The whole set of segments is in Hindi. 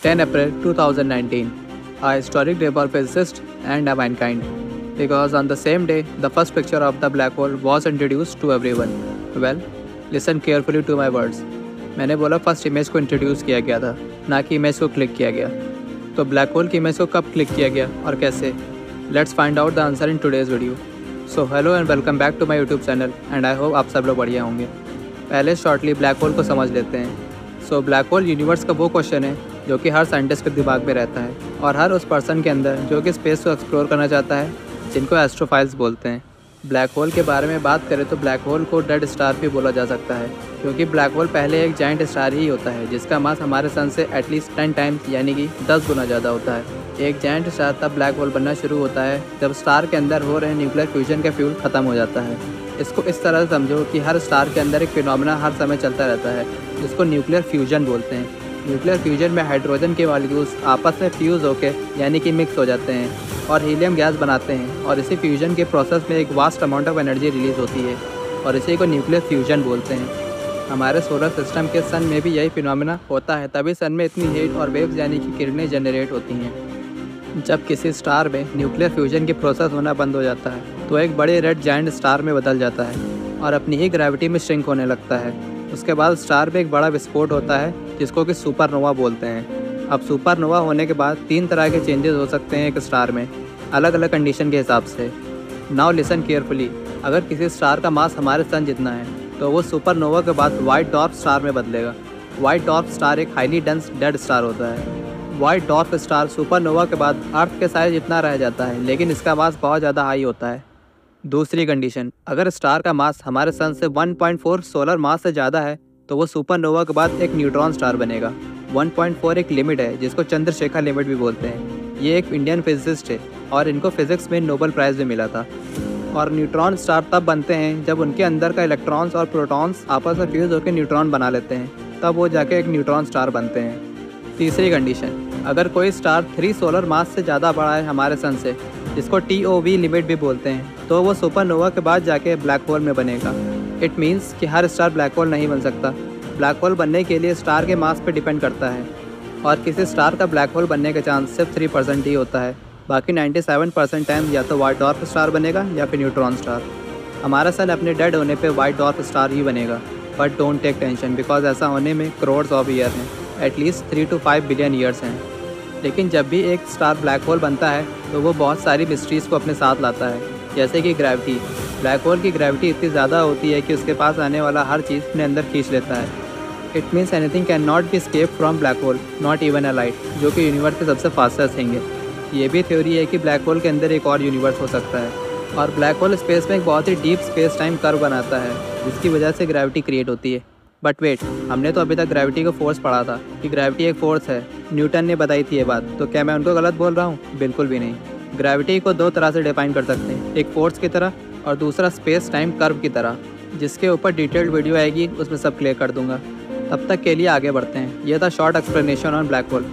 10 April 2019, a historic day for physicists and mankind, because on the same day, the first picture of the black hole was introduced to everyone. Well, listen carefully to my words. मैंने बोला फर्स्ट इमेज को इंट्रोड्यूस किया गया था, ना कि इमेज को क्लिक किया गया। तो ब्लैक होल की इमेज को कब क्लिक किया गया और कैसे? Let's find out the answer in today's video. So hello and welcome back to my YouTube channel and I hope आप सब लोग बढ़िया होंगे। पहले शॉर्टली ब्लैक होल को समझ लेते हैं। सो ब्लैक होल यूनिवर्स का वो क्वेश्चन है जो कि हर साइंटिस्ट के दिमाग में रहता है और हर उस पर्सन के अंदर जो कि स्पेस को एक्सप्लोर करना चाहता है, जिनको एस्ट्रोफाइल्स बोलते हैं। ब्लैक होल के बारे में बात करें तो ब्लैक होल को डेड स्टार भी बोला जा सकता है, क्योंकि ब्लैक होल पहले एक जाइंट स्टार ही होता है जिसका मास हमारे सन से एटलीस्ट 10 टाइम्स यानी कि 10 गुना ज़्यादा होता है। एक जाइंट स्टार तब ब्लैक होल बनना शुरू होता है जब स्टार के अंदर हो रहे न्यूक्लियर फ्यूजन का फ्यूल ख़त्म हो जाता है। इसको इस तरह से समझो कि हर स्टार के अंदर एक फिनोमेना हर समय चलता रहता है जिसको न्यूक्लियर फ्यूजन बोलते हैं। न्यूक्लियर फ्यूजन में हाइड्रोजन के मॉलिक्यूल्स आपस में फ्यूज़ होकर यानी कि मिक्स हो जाते हैं और हीलियम गैस बनाते हैं, और इसी फ्यूजन के प्रोसेस में एक vast amount of energy release होती है और इसी को न्यूक्लियर फ्यूजन बोलते हैं। हमारे सोलर सिस्टम के सन में भी यही फिनोमेना होता है, तभी सन में इतनी हीट और वेव्स यानी कि किरणें जनरेट होती हैं। जब किसी स्टार में न्यूक्लियर फ्यूजन की प्रोसेस होना बंद हो जाता है तो एक बड़े रेड जायंट स्टार में बदल जाता है और अपनी ही ग्रेविटी में श्रिंक होने लगता है। उसके बाद स्टार में एक बड़ा विस्फोट होता है जिसको कि सुपरनोवा बोलते हैं। अब सुपरनोवा होने के बाद 3 तरह के चेंजेस हो सकते हैं एक स्टार में, अलग अलग कंडीशन के हिसाब से। Now listen carefully. अगर किसी स्टार का मास हमारे सन जितना है तो वो सुपरनोवा के बाद वाइट डॉर्फ स्टार में बदलेगा। वाइट डॉर्फ स्टार एक हाईली डेंस डेड स्टार होता है। वाइट डॉर्फ स्टार सुपरनोवा के बाद अर्थ के साइज जितना रह जाता है, लेकिन इसका मास बहुत ज़्यादा हाई होता है। दूसरी कंडीशन, अगर स्टार का मास हमारे सन से 1.4 सोलर मास से ज़्यादा है तो वो सुपरनोवा के बाद एक न्यूट्रॉन स्टार बनेगा। 1.4 एक लिमिट है जिसको चंद्रशेखर लिमिट भी बोलते हैं। ये एक इंडियन फिजिसिस्ट है और इनको फिजिक्स में नोबेल प्राइज़ भी मिला था। और न्यूट्रॉन स्टार तब बनते हैं जब उनके अंदर का इलेक्ट्रॉन्स और प्रोटॉन्स आपस में फ्यूज़ होकर न्यूट्रॉन बना लेते हैं, तब वो जाके एक न्यूट्रॉन स्टार बनते हैं। तीसरी कंडीशन, अगर कोई स्टार 3 सोलर मास से ज़्यादा बड़ा है हमारे सन से, जिसको TOV लिमिट भी बोलते हैं, तो वो सुपरनोवा के बाद जाके ब्लैक होल में बनेगा। इट मीन्स कि हर स्टार ब्लैक होल नहीं बन सकता। ब्लैक होल बनने के लिए स्टार के मास पे डिपेंड करता है और किसी स्टार का ब्लैक होल बनने का चांस सिर्फ 3% ही होता है। बाकी 97% टाइम या तो वाइट डॉर्फ स्टार बनेगा या फिर न्यूट्रॉन स्टार। हमारा सन अपने डेड होने पे वाइट डॉर्फ स्टार ही बनेगा, but don't take tension because ऐसा होने में करोड्स ऑफ ईयर हैं, एटलीस्ट 3 to 5 बिलियन ईयर्स हैं। लेकिन जब भी एक स्टार ब्लैक होल बनता है तो वो बहुत सारी मिस्ट्रीज़ को अपने साथ लाता है, जैसे कि ग्रेविटी। ब्लैक होल की ग्रेविटी इतनी ज़्यादा होती है कि उसके पास आने वाला हर चीज़ अपने अंदर खींच लेता है। It means anything can not be escape from black hole, not even a light, जो कि यूनिवर्स के सबसे फास्टेस्ट थिंग है। ये भी थ्योरी है कि ब्लैक होल के अंदर एक और यूनिवर्स हो सकता है, और ब्लैक होल स्पेस में एक बहुत ही डीप स्पेस टाइम कर्व बनाता है जिसकी वजह से ग्रेविटी क्रिएट होती है। बट वेट, हमने तो अभी तक ग्रेविटी को फोर्स पढ़ा था कि ग्रेविटी एक फोर्स है। न्यूटन ने बताई थी ये बात, तो क्या मैं उनको गलत बोल रहा हूँ? बिल्कुल भी नहीं। ग्रेविटी को 2 तरह से डिफाइन कर सकते हैं, एक फोर्स की तरह और दूसरा स्पेस टाइम कर्व की तरह, जिसके ऊपर डिटेल्ड वीडियो आएगी, उसमें सब क्लियर कर दूंगा। तब तक के लिए आगे बढ़ते हैं। यह था short explanation on black hole.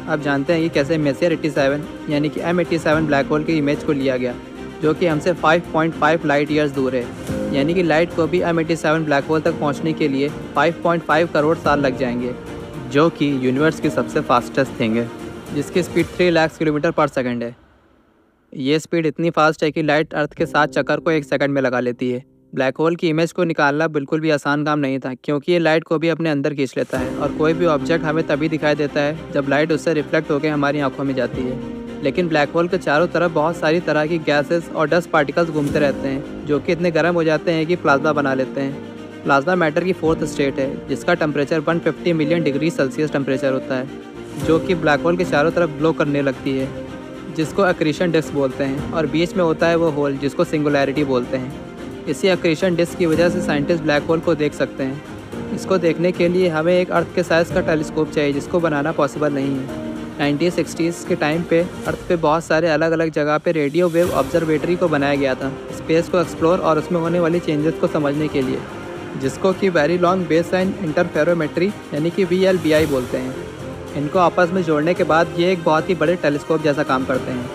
अब जानते हैं कि कैसे मेसियर 87 यानी कि M87 ब्लैक होल की इमेज को लिया गया, जो कि हमसे 5.5 लाइट ईयर्स दूर है। यानी कि लाइट को भी M87 ब्लैक होल तक पहुंचने के लिए 5.5 करोड़ साल लग जाएंगे, जो कि यूनिवर्स की सबसे फास्टेस्ट थिंग है, जिसकी स्पीड 3 लाख किलोमीटर पर सेकंड है। ये स्पीड इतनी फास्ट है कि लाइट अर्थ के साथ चक्कर को 1 सेकंड में लगा लेती है। ब्लैक होल की इमेज को निकालना बिल्कुल भी आसान काम नहीं था, क्योंकि ये लाइट को भी अपने अंदर खींच लेता है और कोई भी ऑब्जेक्ट हमें तभी दिखाई देता है जब लाइट उससे रिफ्लेक्ट होकर हमारी आंखों में जाती है। लेकिन ब्लैक होल के चारों तरफ बहुत सारी तरह की गैसेस और डस्ट पार्टिकल्स घूमते रहते हैं, जो कि इतने गर्म हो जाते हैं कि प्लाज्मा बना लेते हैं। प्लाज्मा मैटर की 4th स्टेट है, जिसका temperature 150 million degree Celsius temperature होता है, जो कि ब्लैक होल के चारों तरफ ग्लो करने लगती है, जिसको अक्रीशन डिस्क बोलते हैं। और बीच में होता है वो होल जिसको सिंगुलैरिटी बोलते हैं। इसी अक्रीशन डिस्क की वजह से साइंटिस्ट ब्लैक होल को देख सकते हैं। इसको देखने के लिए हमें एक अर्थ के साइज़ का टेलीस्कोप चाहिए, जिसको बनाना पॉसिबल नहीं है। 1960s के टाइम पे अर्थ पे बहुत सारे अलग अलग जगह पे रेडियो वेव ऑब्जर्वेटरी को बनाया गया था, स्पेस को एक्सप्लोर और उसमें होने वाली चेंजेस को समझने के लिए, जिसको कि वेरी लॉन्ग बेसलाइन इंटरफेरोमेट्री यानी कि VLBI बोलते हैं। इनको आपस में जोड़ने के बाद ये एक बहुत ही बड़े टेलीस्कोप जैसा काम करते हैं।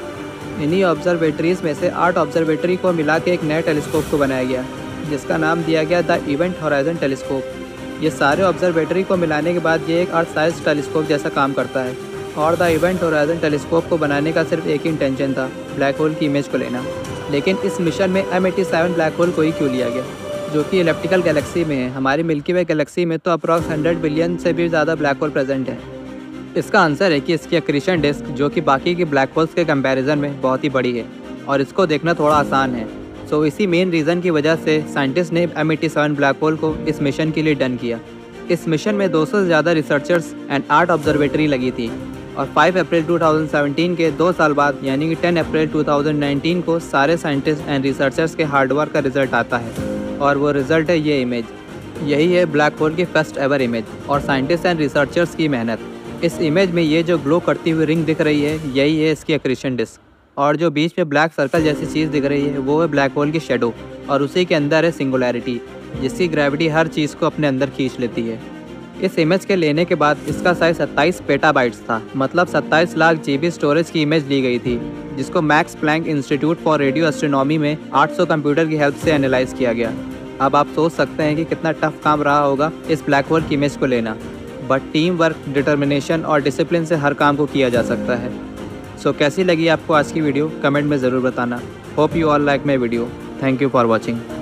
इन्हीं ऑब्जर्वेटरीज़ में से 8 ऑब्जर्वेटरी को मिला के एक नए टेलीस्कोप को बनाया गया, जिसका नाम दिया गया द इवेंट होराइजन टेलीस्कोप। ये सारे ऑब्जर्वेटरी को मिलाने के बाद ये एक अर्थ साइज टेलीस्कोप जैसा काम करता है और द इवेंट होराइजन टेलीस्कोप को बनाने का सिर्फ एक ही इंटेंशन था, ब्लैक होल की इमेज को लेना। लेकिन इस मिशन में M87 ब्लैक होल को ही क्यों लिया गया, जो कि इलेप्टिकल गैलेक्सी में है। हमारी मिल्की वे गैलेक्सी में तो अप्रॉक्स 100 बिलियन से भी ज़्यादा ब्लैक होल प्रेजेंट है। इसका आंसर है कि इसकी एक्रीशन डिस्क, जो कि बाकी के ब्लैक होल्स के कंपैरिजन में बहुत ही बड़ी है और इसको देखना थोड़ा आसान है। सो इसी मेन रीज़न की वजह से साइंटिस्ट ने M87 ब्लैक होल को इस मिशन के लिए डन किया। इस मिशन में 200 से ज़्यादा रिसर्चर्स एंड 8 ऑब्जर्वेटरी लगी थी और 5 अप्रैल 2017 के 2 साल बाद यानी कि 10 अप्रैल 2019 को सारे साइंटिस्ट एंड रिसर्चर्स के हार्डवर्क का रिजल्ट आता है और वो रिजल्ट है ये इमेज। यही है ब्लैक होल की फर्स्ट एवर इमेज और साइंटिस्ट एंड रिसर्चर्स की मेहनत। इस इमेज में ये जो ग्लो करती हुई रिंग दिख रही है, यही है इसकी एक्रीशन डिस्क, और जो बीच में ब्लैक सर्कल जैसी चीज़ दिख रही है वो है ब्लैक होल की शेडो, और उसी के अंदर है सिंगुलैरिटी, जिसकी ग्रेविटी हर चीज़ को अपने अंदर खींच लेती है। इस इमेज के लेने के बाद इसका साइज 27 पेटाबाइट्स था, मतलब 27 लाख GB स्टोरेज की इमेज ली गई थी, जिसको Max Planck institute for radio astronomy में 800 कंप्यूटर की हेल्प से एनालाइज किया गया। अब आप सोच सकते हैं कि कितना टफ काम रहा होगा इस ब्लैक होल की इमेज को लेना, बट टीम वर्क, डिटर्मिनेशन और डिसिप्लिन से हर काम को किया जा सकता है। सो कैसी लगी आपको आज की वीडियो, कमेंट में ज़रूर बताना। Hope you all like my video. Thank you for watching.